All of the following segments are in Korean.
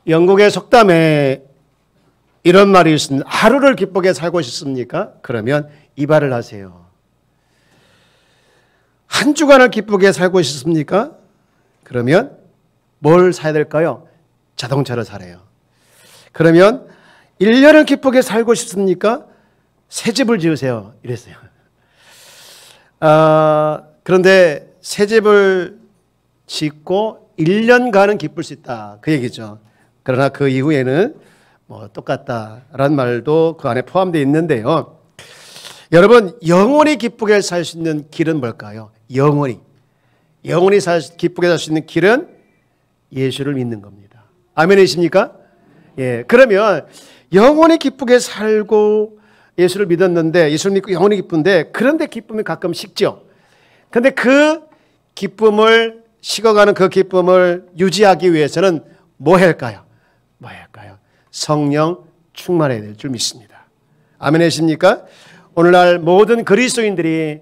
영국의 속담에 이런 말이 있습니다. 하루를 기쁘게 살고 싶습니까? 그러면 이발을 하세요. 한 주간을 기쁘게 살고 싶습니까? 그러면 뭘 사야 될까요? 자동차를 사래요. 그러면 1년을 기쁘게 살고 싶습니까? 새 집을 지으세요. 이랬어요. 그런데 새 집을 짓고 1년간은 기쁠 수 있다. 그 얘기죠. 그러나 그 이후에는 뭐 똑같다라는 말도 그 안에 포함되어 있는데요. 여러분, 영원히 기쁘게 살 수 있는 길은 뭘까요? 영원히 기쁘게 살 수 있는 길은 예수를 믿는 겁니다. 아멘이십니까? 예. 그러면 영원히 기쁘게 살고 예수를 믿었는데, 예수를 믿고 영원히 기쁜데, 그런데 기쁨이 가끔 식죠. 그런데 그 기쁨을, 식어가는 그 기쁨을 유지하기 위해서는 뭐 할까요? 성령 충만해야 될 줄 믿습니다. 아멘이십니까? 오늘날 모든 그리스도인들이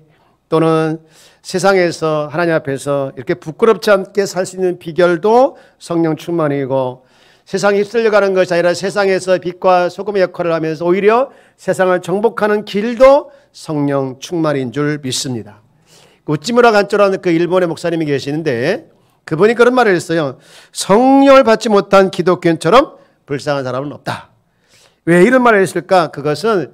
또는 세상에서 하나님 앞에서 이렇게 부끄럽지 않게 살 수 있는 비결도 성령 충만이고, 세상에 휩쓸려가는 것이 아니라 세상에서 빛과 소금의 역할을 하면서 오히려 세상을 정복하는 길도 성령 충만인 줄 믿습니다. 우찌무라 간조라는 그 일본의 목사님이 계시는데, 그분이 그런 말을 했어요. 성령을 받지 못한 기독교인처럼 불쌍한 사람은 없다. 왜 이런 말을 했을까? 그것은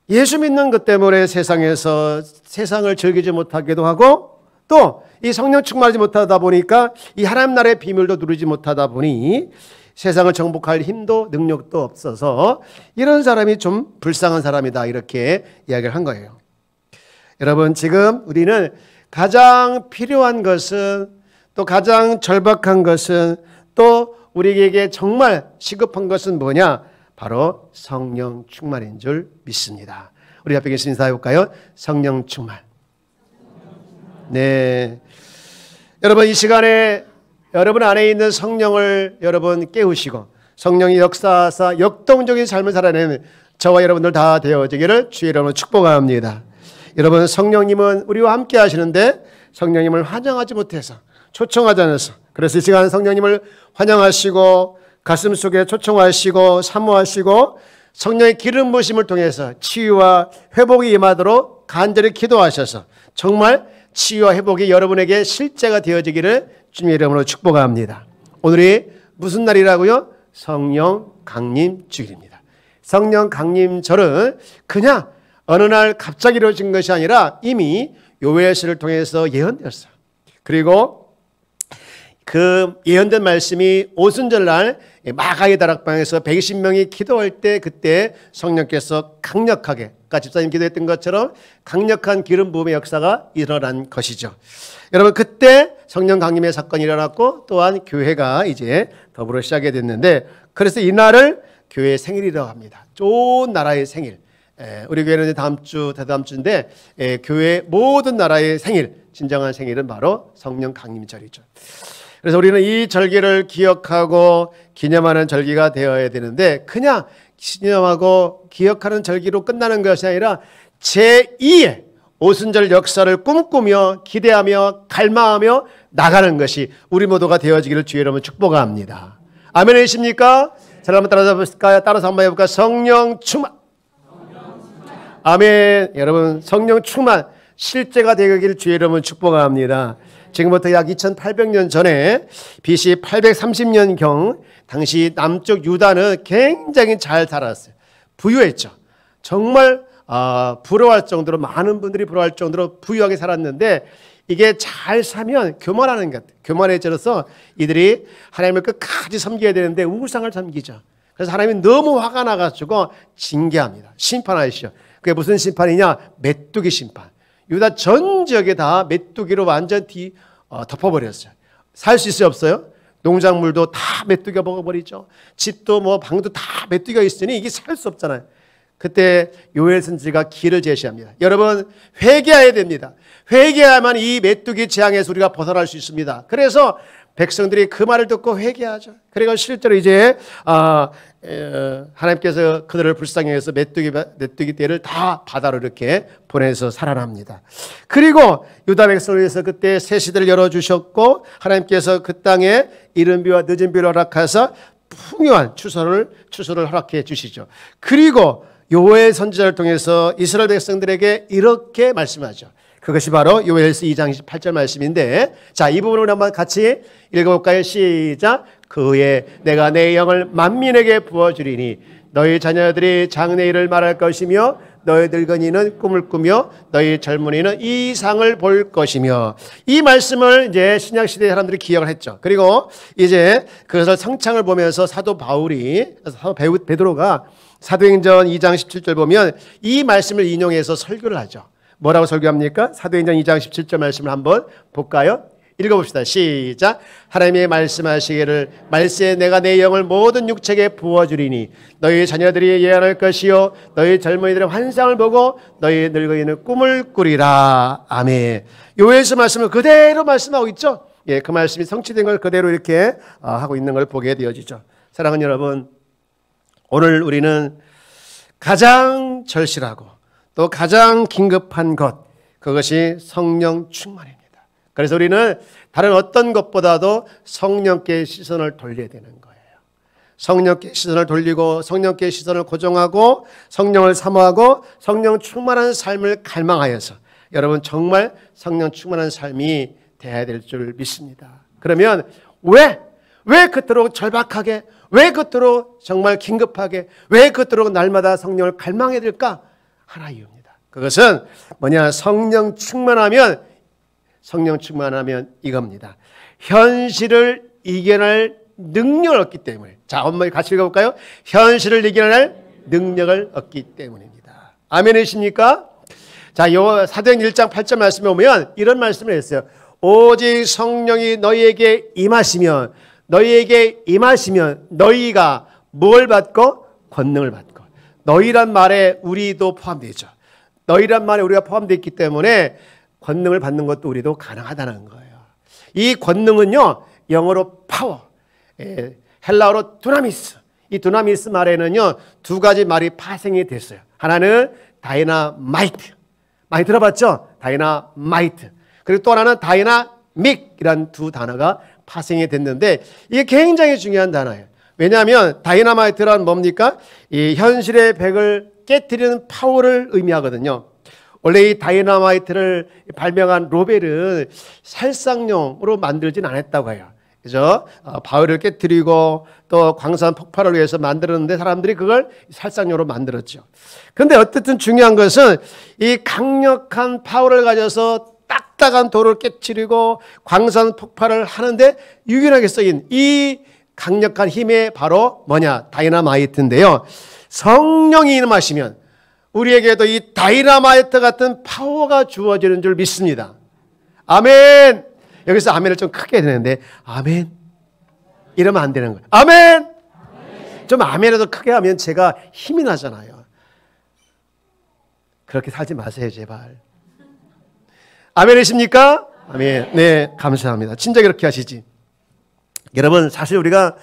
예수 믿는 것 때문에 세상에서 세상을 즐기지 못하기도 하고, 또 이 성령 충만하지 못하다 보니까 이 하나님 나라의 비밀도 누리지 못하다 보니 세상을 정복할 힘도 능력도 없어서 이런 사람이 좀 불쌍한 사람이다, 이렇게 이야기를 한 거예요. 여러분, 지금 우리는 가장 필요한 것은, 또 가장 절박한 것은, 또 우리에게 정말 시급한 것은 뭐냐? 바로 성령 충만인 줄 믿습니다. 우리 앞에 계신 인사해 볼까요? 성령 충만. 네. 여러분, 이 시간에 여러분 안에 있는 성령을 여러분 깨우시고 성령이 역사하사 역동적인 삶을 살아내는 저와 여러분들 다 되어지기를 주의 이름으로 축복합니다. 여러분, 성령님은 우리와 함께 하시는데 성령님을 환영하지 못해서, 초청하지 않아서, 그래서 이 시간 성령님을 환영하시고 가슴 속에 초청하시고 사모하시고 성령의 기름 부으심을 통해서 치유와 회복이 임하도록 간절히 기도하셔서 정말 치유와 회복이 여러분에게 실제가 되어지기를 주님의 이름으로 축복합니다. 오늘이 무슨 날이라고요? 성령 강림 주일입니다. 성령 강림절은 그냥 어느 날 갑자기 이루어진 것이 아니라 이미 요엘서를 통해서 예언되었어요. 그리고 그 예언된 말씀이 오순절날 마가의 다락방에서 120명이 기도할 때, 그때 성령께서 강력하게, 아까 집사님 기도했던 것처럼 강력한 기름 부음의 역사가 일어난 것이죠. 여러분, 그때 성령 강림의 사건이 일어났고, 또한 교회가 이제 더불어 시작이 됐는데, 그래서 이날을 교회의 생일이라고 합니다. 좋은 나라의 생일. 우리 교회는 다음 주, 다다음 주인데, 교회 모든 나라의 생일, 진정한 생일은 바로 성령 강림절이죠. 그래서 우리는 이 절기를 기억하고 기념하는 절기가 되어야 되는데, 그냥 기념하고 기억하는 절기로 끝나는 것이 아니라 제2의 오순절 역사를 꿈꾸며 기대하며 갈망하며 나가는 것이 우리 모두가 되어지기를 주의 이름으로 축복합니다. 아멘이십니까? 자, 한번 따라서 볼까요? 따라서 한번 해볼까요? 성령 충만. 아멘. 여러분, 성령 충만 실제가 되기를 주의 이름으로 축복합니다. 지금부터 약 2800년 전에 BC 830년경 당시 남쪽 유다는 굉장히 잘 살았어요. 부유했죠. 정말 부러워할 정도로, 많은 분들이 부러워할 정도로 부유하게 살았는데, 이게 잘 사면 교만하는 것 같아요. 교만해져서 이들이 하나님을 끝까지 섬겨야 되는데 우상을 섬기죠. 그래서 하나님이 너무 화가 나가지고 징계합니다. 심판하시죠. 그게 무슨 심판이냐? 메뚜기 심판. 유다 전 지역에 다 메뚜기로 완전 덮어버렸어요. 살 수 있어요, 없어요? 농작물도 다 메뚜기가 먹어버리죠. 집도 뭐 방도 다 메뚜기가 있으니 이게 살 수 없잖아요. 그때 요엘 선지자가 길을 제시합니다. 여러분, 회개해야 됩니다. 회개해야만 이 메뚜기 재앙에서 우리가 벗어날 수 있습니다. 그래서 백성들이 그 말을 듣고 회개하죠. 그리고 실제로 이제 하나님께서 그들을 불쌍히 해서 메뚜기 떼를 다 바다로 이렇게 보내서 살아납니다. 그리고 유다 백성을 위해서 그때 새 시대를 열어주셨고 하나님께서 그 땅에 이른 비와 늦은 비를 허락하사 풍요한 추수를 허락해 주시죠. 그리고 요엘 선지자를 통해서 이스라엘 백성들에게 이렇게 말씀하죠. 그것이 바로 요엘서 2장 28절 말씀인데, 자, 이 부분을 한번 같이 읽어볼까요? 시작. 그 후에 내가 내 영을 만민에게 부어주리니 너희 자녀들이 장래일을 말할 것이며 너희 늙은이는 꿈을 꾸며 너희 젊은이는 이 상을 볼 것이며, 이 말씀을 이제 신약시대 사람들이 기억을 했죠. 그리고 이제 그것을 성창을 보면서 사도 베드로가 사도행전 2장 17절 보면 이 말씀을 인용해서 설교를 하죠. 뭐라고 설교합니까? 사도행전 2장 17절 말씀을 한번 볼까요? 읽어봅시다. 시작. 하나님이 말씀하시기를 말세에 내가 내 영을 모든 육체에 부어주리니 너희 자녀들이 예언할 것이요 너희 젊은이들은 환상을 보고 너희 늙은이는 꿈을 꾸리라. 아멘. 요엘서 말씀을 그대로 말씀하고 있죠. 예, 그 말씀이 성취된 걸 그대로 이렇게 하고 있는 걸 보게 되어지죠. 사랑하는 여러분, 오늘 우리는 가장 절실하고 또 가장 긴급한 것, 그것이 성령 충만입니다. 그래서 우리는 다른 어떤 것보다도 성령께 시선을 돌려야 되는 거예요. 성령께 시선을 돌리고 성령께 시선을 고정하고 성령을 사모하고 성령 충만한 삶을 갈망하여서 여러분 정말 성령 충만한 삶이 돼야 될 줄 믿습니다. 그러면 왜 그토록 절박하게, 왜 그토록 정말 긴급하게, 왜 그토록 날마다 성령을 갈망해야 될까? 하나 이유입니다. 그것은 뭐냐? 성령 충만하면 이겁니다. 현실을 이겨낼 능력을 얻기 때문에. 자, 한번 같이 읽어볼까요? 현실을 이겨낼 능력을 얻기 때문입니다. 아멘이십니까? 자, 요 사도행 1장 8절 말씀에 보면 이런 말씀을 했어요. 오직 성령이 너희에게 임하시면 너희가 뭘 받고? 권능을 받고. 너희란 말에 우리도 포함되죠. 너희란 말에 우리가 포함되어 있기 때문에 권능을 받는 것도 우리도 가능하다는 거예요. 이 권능은요, 영어로 파워, 헬라어로 두나미스. 이 두나미스 말에는요, 두 가지 말이 파생이 됐어요. 하나는 다이나마이트. 많이 들어봤죠? 다이나마이트. 그리고 또 하나는 다이나믹이라는 두 단어가 파생이 됐는데 이게 굉장히 중요한 단어예요. 왜냐하면 다이나마이트란 뭡니까? 이 현실의 벽을 깨트리는 파워를 의미하거든요. 원래 이 다이나마이트를 발명한 로벨은 살상용으로 만들진 않았다고 해요. 그죠? 바위를 깨트리고 또 광산 폭발을 위해서 만들었는데 사람들이 그걸 살상용으로 만들었죠. 그런데 어쨌든 중요한 것은 이 강력한 파워를 가져서 딱딱한 돌을 깨트리고 광산 폭발을 하는데 유일하게 쓰인 이 강력한 힘이 바로 뭐냐? 다이나마이트인데요. 성령이 임하시면 우리에게도 이 다이나마이트 같은 파워가 주어지는 줄 믿습니다. 아멘. 여기서 아멘을 좀 크게 해야 되는데 아멘 이러면 안 되는 거예요. 아멘. 좀 아멘을 더 크게 하면 제가 힘이 나잖아요. 그렇게 살지 마세요, 제발. 아멘이십니까? 아멘. 네, 감사합니다. 진짜 그렇게 하시지. 여러분, 사실 우리가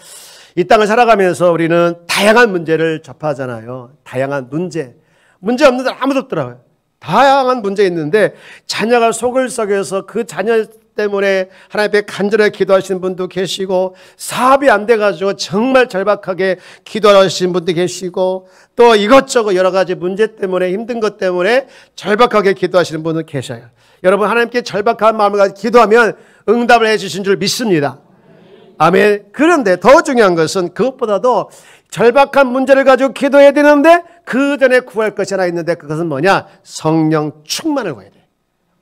이 땅을 살아가면서 우리는 다양한 문제를 접하잖아요. 다양한 문제 없는 사람 아무도 없더라고요. 다양한 문제 있는데 자녀가 속을 썩여서 그 자녀 때문에 하나님 앞에 간절하게 기도하시는 분도 계시고, 사업이 안 돼가지고 정말 절박하게 기도하시는 분도 계시고, 또 이것저것 여러 가지 문제 때문에 힘든 것 때문에 절박하게 기도하시는 분도 계셔요. 여러분, 하나님께 절박한 마음을 가지고 기도하면 응답을 해주신 줄 믿습니다. 아멘. 그런데 더 중요한 것은 그것보다도 절박한 문제를 가지고 기도해야 되는데 그 전에 구할 것이 하나 있는데 그것은 뭐냐? 성령 충만을 구해야 돼.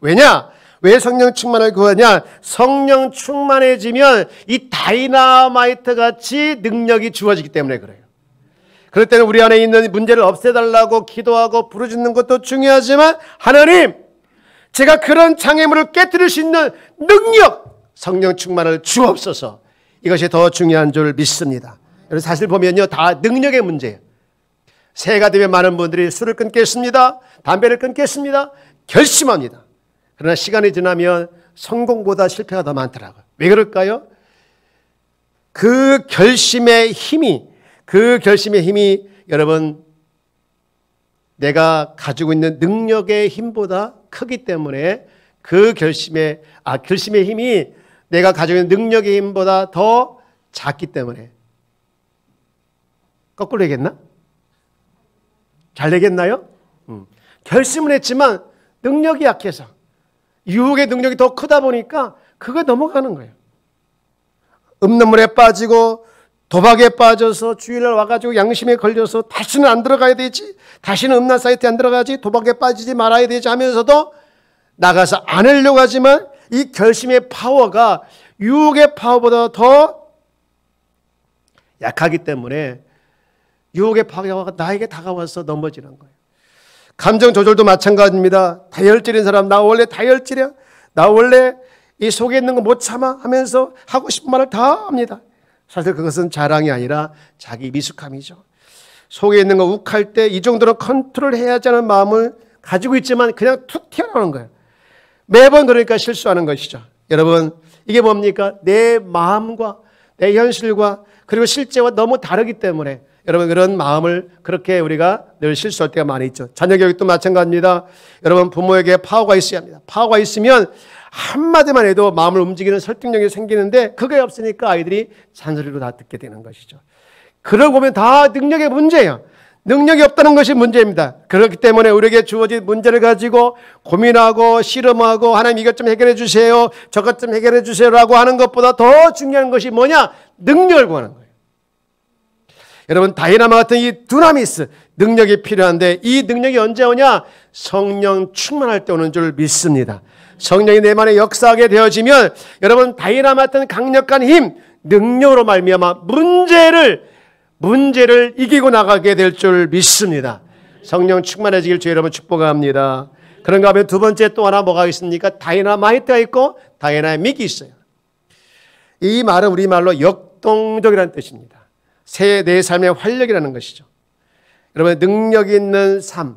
왜냐? 왜 성령 충만을 구하냐? 성령 충만해지면 이 다이나마이트 같이 능력이 주어지기 때문에 그래요. 그럴 때는 우리 안에 있는 문제를 없애달라고 기도하고 부르짖는 것도 중요하지만, 하나님, 제가 그런 장애물을 깨뜨릴 수 있는 능력, 성령 충만을 주옵소서. 이것이 더 중요한 줄 믿습니다. 사실 보면요, 다 능력의 문제예요. 새해가 되면 많은 분들이 술을 끊겠습니다, 담배를 끊겠습니다, 결심합니다. 그러나 시간이 지나면 성공보다 실패가 더 많더라고요. 왜 그럴까요? 그 결심의 힘이 여러분 내가 가지고 있는 능력의 힘보다 크기 때문에 결심의 힘이 내가 가지고 있는 능력의 힘보다 더 작기 때문에. 거꾸로 얘기했나? 잘 얘기했나요? 결심을 했지만 능력이 약해서 유혹의 능력이 더 크다 보니까 그거 넘어가는 거예요. 음란물에 빠지고 도박에 빠져서 주일날 와가지고 양심에 걸려서 다시는 안 들어가야 되지, 다시는 음란 사이트에 안 들어가지, 도박에 빠지지 말아야 되지 하면서도 나가서 안 하려고 하지만 이 결심의 파워가 유혹의 파워보다 더 약하기 때문에 유혹의 파워가 나에게 다가와서 넘어지는 거예요. 감정 조절도 마찬가지입니다. 다혈질인 사람, 나 원래 다혈질이야, 나 원래 이 속에 있는 거 못 참아 하면서 하고 싶은 말을 다 합니다. 사실 그것은 자랑이 아니라 자기 미숙함이죠. 속에 있는 거 욱할 때 이 정도는 컨트롤해야지 하는 마음을 가지고 있지만 그냥 툭 튀어나오는 거예요. 매번 그러니까 실수하는 것이죠. 여러분, 이게 뭡니까? 내 마음과 내 현실과 그리고 실제와 너무 다르기 때문에 여러분 그런 마음을 그렇게 우리가 늘 실수할 때가 많이 있죠. 자녀 교육도 마찬가지입니다. 여러분 부모에게 파워가 있어야 합니다. 파워가 있으면 한마디만 해도 마음을 움직이는 설득력이 생기는데 그게 없으니까 아이들이 잔소리로 다 듣게 되는 것이죠. 그러고 보면 다 능력의 문제예요. 능력이 없다는 것이 문제입니다. 그렇기 때문에 우리에게 주어진 문제를 가지고 고민하고 씨름하고 하나님 이것 좀 해결해 주세요, 저것 좀 해결해 주세요라고 하는 것보다 더 중요한 것이 뭐냐? 능력을 구하는 거예요. 여러분 다이나마 같은 이 두나미스 능력이 필요한데 이 능력이 언제 오냐? 성령 충만할 때 오는 줄 믿습니다. 성령이 내 안에 역사하게 되어지면 여러분 다이나마 같은 강력한 힘, 능력으로 말미암아 문제를 이기고 나가게 될 줄 믿습니다. 성령 충만해지길 주의 여러분 축복합니다. 그런가 하면 두 번째 또 하나 뭐가 있습니까? 다이나마이트가 있고 다이나믹이 있어요. 이 말은 우리말로 역동적이라는 뜻입니다. 내 삶의 활력이라는 것이죠. 여러분 능력 있는 삶은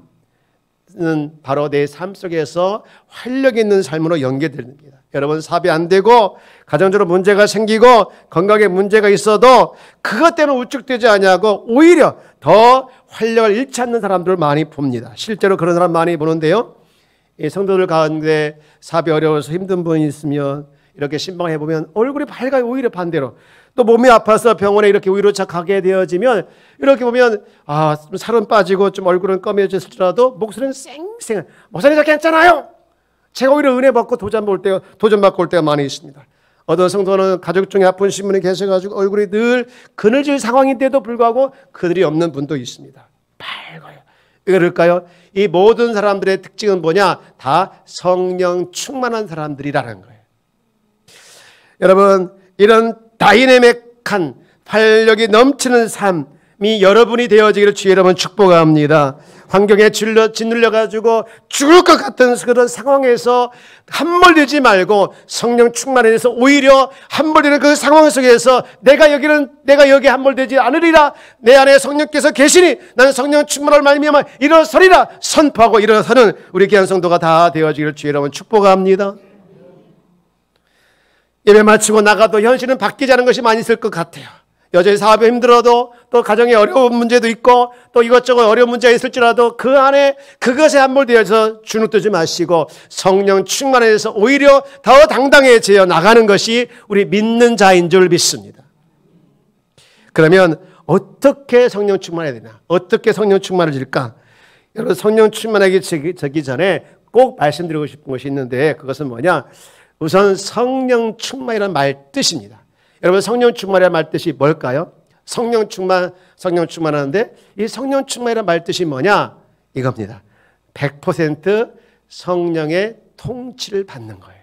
바로 내 삶 속에서 활력 있는 삶으로 연계됩니다. 여러분 사업이 안 되고 가정적으로 문제가 생기고 건강에 문제가 있어도 그것 때문에 우쭐대지 않냐고 오히려 더 활력을 잃지 않는 사람들을 많이 봅니다. 실제로 그런 사람 많이 보는데요. 이 성도들 가운데 사업이 어려워서 힘든 분이 있으면 이렇게 신방을 해보면 얼굴이 밝아요. 오히려 반대로. 또 몸이 아파서 병원에 이렇게 위로차 가게 되어지면 이렇게 보면 살은 빠지고 좀 얼굴은 검해졌을지라도 목소리는 쌩쌩. 목소리 잘 괜찮아요. 제가 오히려 은혜 받고 도전받고 올 때가 많이 있습니다. 어떤 성도는 가족 중에 아픈 분이 계셔가지고 얼굴이 늘 그늘질 상황인데도 불구하고 그들이 없는 분도 있습니다. 밝아요. 왜 그럴까요? 이 모든 사람들의 특징은 뭐냐? 다 성령 충만한 사람들이라는 거예요. 여러분 이런 다이내믹한 활력이 넘치는 삶이 여러분이 되어지기를 주의 여러분 축복합니다. 환경에 짓눌려가지고 죽을 것 같은 그런 상황에서 함몰되지 말고 성령 충만해서 오히려 함몰되는 그 상황 속에서 내가 여기 함몰되지 않으리라. 내 안에 성령께서 계시니 나는 성령 충만을 말미암아 일어서리라 선포하고 일어서는 우리 귀한 성도가 다 되어지기를 주의 여러분 축복합니다. 예배 마치고 나가도 현실은 바뀌지 않은 것이 많이 있을 것 같아요. 여전히 사업이 힘들어도 또 가정에 어려운 문제도 있고 또 이것저것 어려운 문제가 있을지라도 그 안에 그것에 함몰되어서 주눅들지 마시고 성령 충만해서 오히려 더 당당해져 나가는 것이 우리 믿는 자인 줄 믿습니다. 그러면 어떻게 성령 충만해야 되나? 어떻게 성령 충만해질까? 여러분 성령 충만하기 전에 꼭 말씀드리고 싶은 것이 있는데 그것은 뭐냐? 우선 성령 충만이라는 말 뜻입니다. 여러분 성령 충만이라는 말 뜻이 뭘까요? 성령 충만하는데 이 성령 충만이라는 말 뜻이 뭐냐? 이겁니다. 100% 성령의 통치를 받는 거예요.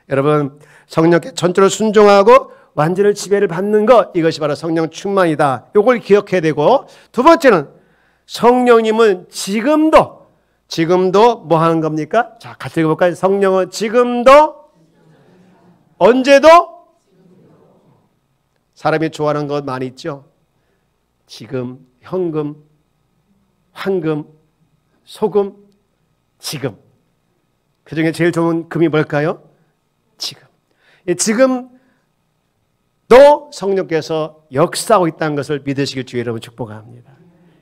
여러분 성령께 전적으로 순종하고 완전히 지배를 받는 것, 이것이 바로 성령 충만이다. 이걸 기억해야 되고, 두 번째는 성령님은 지금도 뭐 하는 겁니까? 자, 같이 읽어볼까요? 성령은 지금도 언제도 사람이 좋아하는 것 많이 있죠. 지금, 현금, 황금, 소금, 지금. 그중에 제일 좋은 금이 뭘까요? 지금. 지금 또 성령께서 역사하고 있다는 것을 믿으시길 주의 여러분 축복합니다.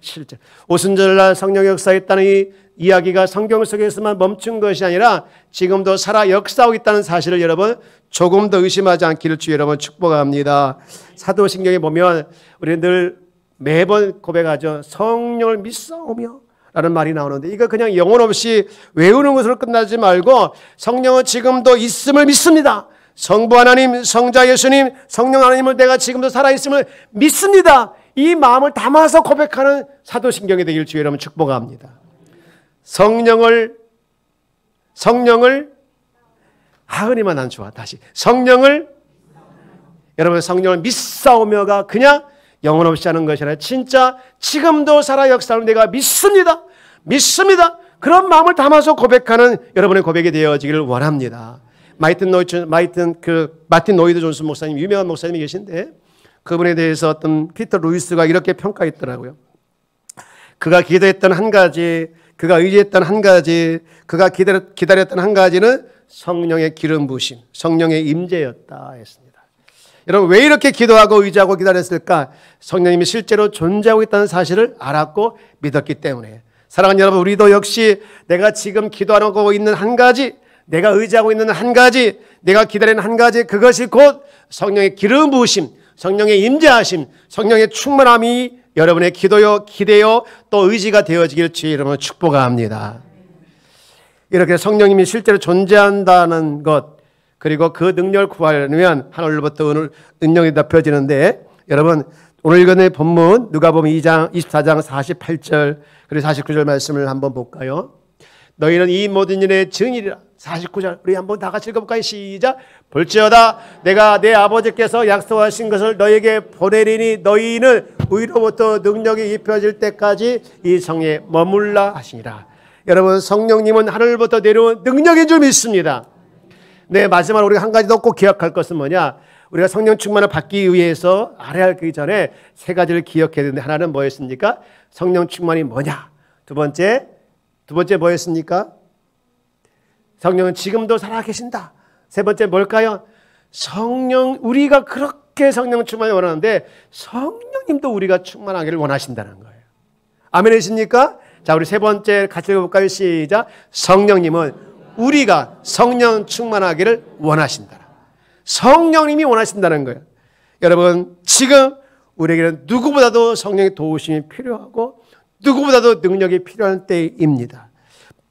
실제 오순절날 성령 역사했다는 이 이야기가 성경 속에서만 멈춘 것이 아니라 지금도 살아 역사하고 있다는 사실을 여러분 조금 더 의심하지 않기를 주의 여러분 축복합니다. 사도신경에 보면 우리 늘 매번 고백하죠. 성령을 믿사오며 라는 말이 나오는데 이거 그냥 영혼 없이 외우는 것으로 끝나지 말고 성령은 지금도 있음을 믿습니다. 성부 하나님, 성자 예수님, 성령 하나님을 내가 지금도 살아있음을 믿습니다. 이 마음을 담아서 고백하는 사도신경이 되길 주의 여러분 축복합니다. 성령을 하은이만 난 좋아. 다시 성령을 여러분 성령을 믿사오며가 그냥 영혼 없이 하는 것이 아니라 진짜 지금도 살아 역사하는 내가 믿습니다. 그런 마음을 담아서 고백하는 여러분의 고백이 되어지기를 원합니다. 마틴 노이드 존슨 목사님, 유명한 목사님이 계신데 그분에 대해서 어떤 피터 루이스가 이렇게 평가했더라고요. 그가 기도했던 한 가지, 그가 의지했던 한 가지, 그가 기다렸던 한 가지는 성령의 기름 부으심, 성령의 임재였다 했습니다. 여러분 왜 이렇게 기도하고 의지하고 기다렸을까? 성령님이 실제로 존재하고 있다는 사실을 알았고 믿었기 때문에. 사랑하는 여러분, 우리도 역시 내가 지금 기도하고 있는 한 가지, 내가 의지하고 있는 한 가지, 내가 기다리는 한 가지, 그것이 곧 성령의 기름 부으심, 성령의 임재하심, 성령의 충만함이 여러분의 기도요, 기대요, 또 의지가 되어지길 주의 이름으로 축복합니다. 이렇게 성령님이 실제로 존재한다는 것, 그리고 그 능력을 구하려면 하늘로부터 오늘 능력이 덮여지는데 여러분 오늘 읽은 본문 누가복음 2장 24장 48절 그리고 49절 말씀을 한번 볼까요? 너희는 이 모든 일의 증인이라. 49절 우리 한번 다 같이 읽어볼까요? 시작. 볼지어다 내가 내 아버지께서 약속하신 것을 너희에게 보내리니 너희는 위로부터 능력이 입혀질 때까지 이 성에 머물라 하시니라. 여러분 성령님은 하늘부터 내려온 능력인 줄 믿습니다. 네, 마지막으로 우리가 한 가지 더 꼭 기억할 것은 뭐냐? 우리가 성령 충만을 받기 위해서 알아야 하기 전에 세 가지를 기억해야 되는데 하나는 뭐였습니까? 성령 충만이 뭐냐? 두 번째 뭐였습니까? 성령은 지금도 살아계신다. 세 번째 뭘까요? 우리가 그렇게 성령 충만을 원하는데 성령님도 우리가 충만하기를 원하신다는 거예요. 아멘이십니까? 자, 우리 세 번째 같이 읽어볼까요? 시작. 성령님은 우리가 성령 충만하기를 원하신다. 성령님이 원하신다는 거예요. 여러분 지금 우리에게는 누구보다도 성령의 도우심이 필요하고 누구보다도 능력이 필요한 때입니다.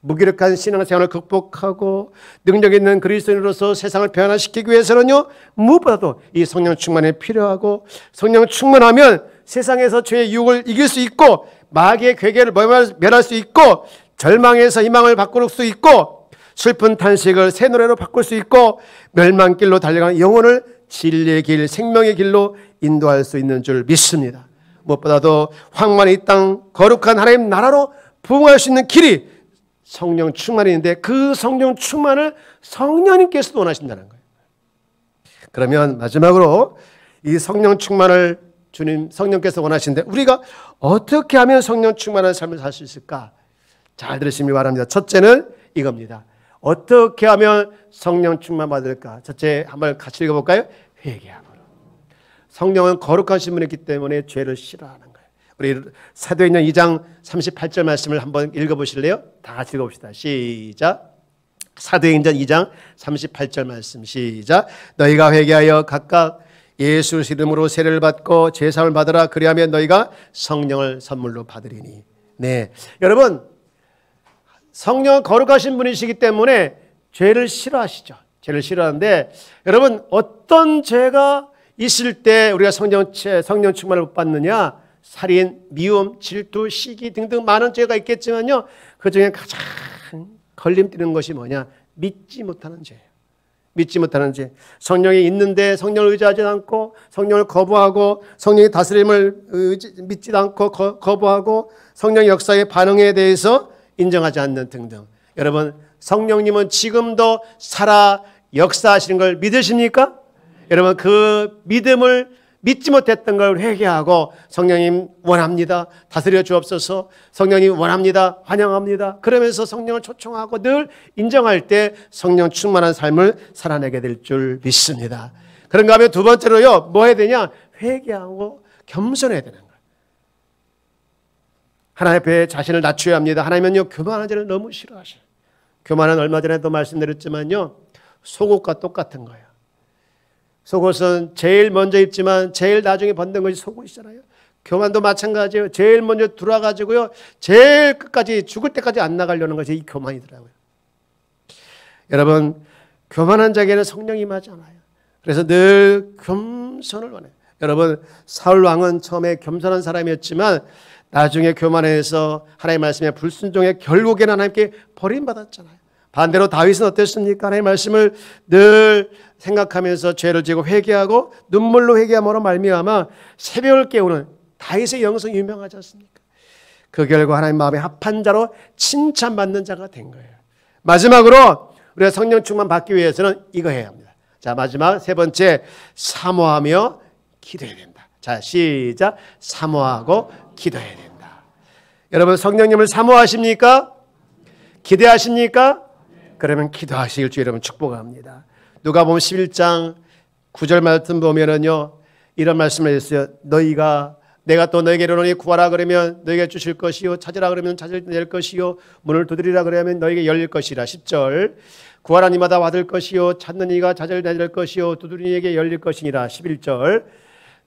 무기력한 신앙생활을 극복하고 능력 있는 그리스도인으로서 세상을 변화시키기 위해서는요 무엇보다도 이 성령 충만이 필요하고 성령 충만하면 세상에서 죄의 유혹을 이길 수 있고 마귀의 괴계를 멸할 수 있고 절망에서 희망을 바꿀 수 있고 슬픈 탄식을 새 노래로 바꿀 수 있고 멸망길로 달려가는 영혼을 진리의 길, 생명의 길로 인도할 수 있는 줄 믿습니다. 무엇보다도 황만한 이 땅 거룩한 하나님 나라로 부흥할 수 있는 길이 성령 충만인데 그 성령 충만을 성령님께서도 원하신다는 거예요. 그러면 마지막으로 이 성령 충만을 주님 성령께서 원하시는데 우리가 어떻게 하면 성령 충만한 삶을 살 수 있을까? 잘 들으시기 바랍니다. 첫째는 이겁니다. 어떻게 하면 성령 충만 받을까? 첫째 한번 같이 읽어볼까요? 회개함으로. 성령은 거룩한 신분이기 때문에 죄를 싫어하는 거예요. 우리 사도행전 2장 38절 말씀을 한번 읽어보실래요? 다 같이 읽어봅시다. 시작. 사도행전 2장 38절 말씀 시작. 너희가 회개하여 각각 예수 이름으로 세례를 받고 제사를 받으라. 그리하면 너희가 성령을 선물로 받으리니. 네, 여러분 성령은 거룩하신 분이시기 때문에 죄를 싫어하시죠. 죄를 싫어하는데 여러분 어떤 죄가 있을 때 우리가 성령 충만을 못 받느냐? 살인, 미움, 질투, 시기 등등 많은 죄가 있겠지만요. 그중에 가장 걸림뛰는 것이 뭐냐? 믿지 못하는 죄예요. 믿지 못하는 죄. 성령이 있는데 성령을 의지하지 않고 성령을 거부하고 성령의 다스림을 믿지 않고 거부하고 성령의 역사의 반응에 대해서 인정하지 않는 등등. 여러분 성령님은 지금도 살아 역사하시는 걸 믿으십니까? 여러분 그 믿음을 믿지 못했던 걸 회개하고 성령님 원합니다. 다스려 주옵소서. 성령님 원합니다. 환영합니다. 그러면서 성령을 초청하고 늘 인정할 때 성령 충만한 삶을 살아내게 될 줄 믿습니다. 그런가 하면 두 번째로요, 뭐 해야 되냐? 회개하고 겸손해야 되는 거예요. 하나님 앞에 자신을 낮춰야 합니다. 하나님은요, 교만한 자를 너무 싫어하셔요. 교만은 얼마 전에도 말씀드렸지만요, 속옷과 똑같은 거예요. 속옷은 제일 먼저 입지만 제일 나중에 벗는 것이 속옷이잖아요. 교만도 마찬가지예요. 제일 먼저 들어와가지고요, 제일 끝까지 죽을 때까지 안 나가려는 것이 이 교만이더라고요. 여러분, 교만한 자에게는 성령이 임하지 않아요. 그래서 늘 겸손을 원해요. 여러분, 사울 왕은 처음에 겸손한 사람이었지만 나중에 교만해서 하나님의 말씀에 불순종해 결국에는 하나님께 버림받았잖아요. 반대로 다윗은 어땠습니까? 하나님의 말씀을 늘 생각하면서 죄를 지고 회개하고 눈물로 회개함으로 말미암아 새벽을 깨우는 다윗의 영성이 유명하지 않습니까? 그 결과 하나님 마음에 합한 자로 칭찬받는 자가 된 거예요. 마지막으로 우리가 성령 충만 받기 위해서는 이거 해야 합니다. 자, 마지막 세 번째, 사모하며 기도해야 된다. 자, 시작. 사모하고 기도해야 된다. 여러분, 성령님을 사모하십니까? 기대하십니까? 그러면 기도하시길 주 여러분 축복합니다. 누가복음 11장 9절 말씀 보면은요, 이런 말씀을 했어요. 내가 또 너에게 이르노니 구하라 그러면 너에게 주실 것이요, 찾으라 그러면 찾을 것이요, 문을 두드리라 그러면 너에게 열릴 것이라. 10절. 구하라 니마다 받을 것이요, 찾는 이가 찾을 것이요, 두드리는 이에게 열릴 것이니라. 11절.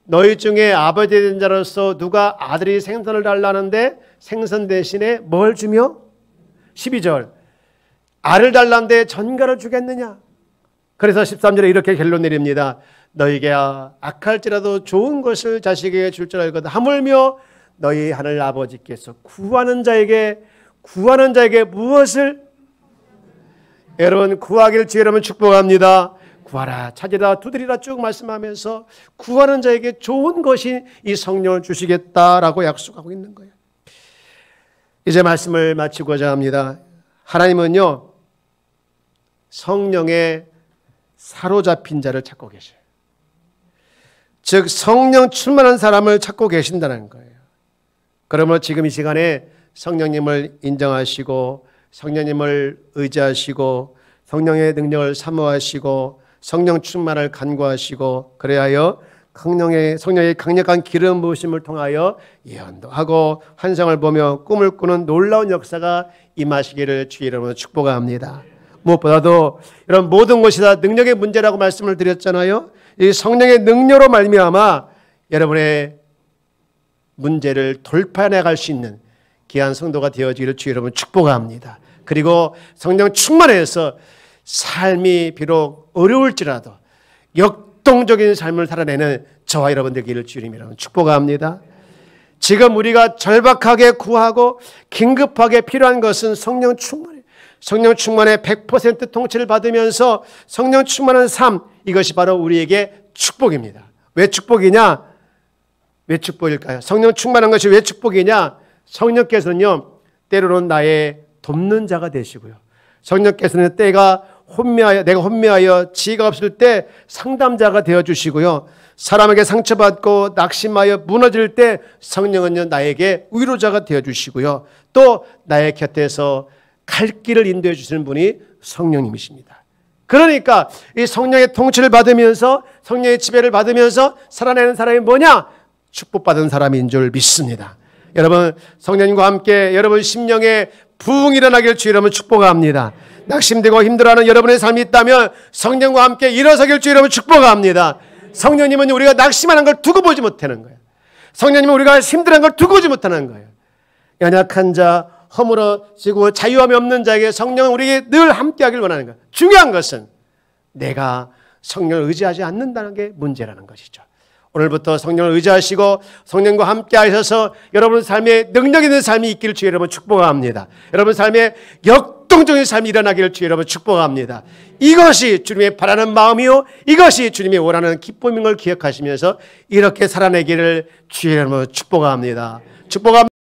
너희 중에 아버지 된 자로서 누가 아들이 생선을 달라는데 생선 대신에 뭘 주며? 12절. 알을 달라는데 전갈을 주겠느냐? 그래서 13절에 이렇게 결론 내립니다. 너희에게 악할지라도 좋은 것을 자식에게 줄 줄 알거든. 하물며 너희 하늘 아버지께서 구하는 자에게 무엇을? 여러분, 구하기를 주의 이름으로 축복합니다. 구하라, 찾으라, 두드리라 쭉 말씀하면서 구하는 자에게 좋은 것이 이 성령을 주시겠다라고 약속하고 있는 거예요. 이제 말씀을 마치고자 합니다. 하나님은요, 성령에 사로잡힌 자를 찾고 계셔요. 즉 성령 충만한 사람을 찾고 계신다는 거예요. 그러므로 지금 이 시간에 성령님을 인정하시고 성령님을 의지하시고 성령의 능력을 사모하시고 성령 충만을 간구하시고, 그래야 성령의 강력한 기름 부으심을 통하여 예언도 하고 환상을 보며 꿈을 꾸는 놀라운 역사가 임하시기를 주의 이름으로 축복합니다. 무엇보다도 이런 모든 것이 다 능력의 문제라고 말씀을 드렸잖아요. 이 성령의 능력으로 말미암아 여러분의 문제를 돌파해나갈 수 있는 귀한 성도가 되어지기를 주의 여러분 축복합니다. 그리고 성령 충만해서 삶이 비록 어려울지라도 역동적인 삶을 살아내는 저와 여러분 되기를 주의 이름으로 축복합니다. 지금 우리가 절박하게 구하고 긴급하게 필요한 것은 성령 충만이에요. 성령 충만의 100% 통치를 받으면서 성령 충만한 삶, 이것이 바로 우리에게 축복입니다. 왜 축복이냐? 왜 축복일까요? 성령 충만한 것이 왜 축복이냐? 성령께서는요, 때로는 나의 돕는 자가 되시고요, 성령께서는 내가 혼미하여 지혜가 없을 때 상담자가 되어주시고요, 사람에게 상처받고 낙심하여 무너질 때 성령은요, 나에게 위로자가 되어주시고요, 또 나의 곁에서 갈 길을 인도해 주시는 분이 성령님이십니다. 그러니까 이 성령의 통치를 받으면서 성령의 지배를 받으면서 살아내는 사람이 뭐냐? 축복받은 사람인 줄 믿습니다. 여러분, 성령님과 함께 여러분 심령에 부흥이 일어나길 주의 이름으로 축복합니다. 낙심되고 힘들어하는 여러분의 삶이 있다면 성령과 함께 일어서길 주의 이름으로 축복합니다. 성령님은 우리가 낙심하는 걸 두고 보지 못하는 거예요. 성령님은 우리가 힘들어하는 걸 두고 보지 못하는 거예요. 연약한 자, 허물어지고 자유함이 없는 자에게 성령은 우리에게 늘 함께하길 원하는 거예요. 중요한 것은 내가 성령을 의지하지 않는다는 게 문제라는 것이죠. 오늘부터 성령을 의지하시고 성령과 함께 하셔서 여러분 삶에 능력 있는 삶이 있기를 주의 여러분 축복합니다. 여러분 삶에 역동적인 삶이 일어나기를 주의 여러분 축복합니다. 이것이 주님의 바라는 마음이요, 이것이 주님이 원하는 기쁨인 걸 기억하시면서 이렇게 살아내기를 주의 여러분 축복합니다. 축복합니다.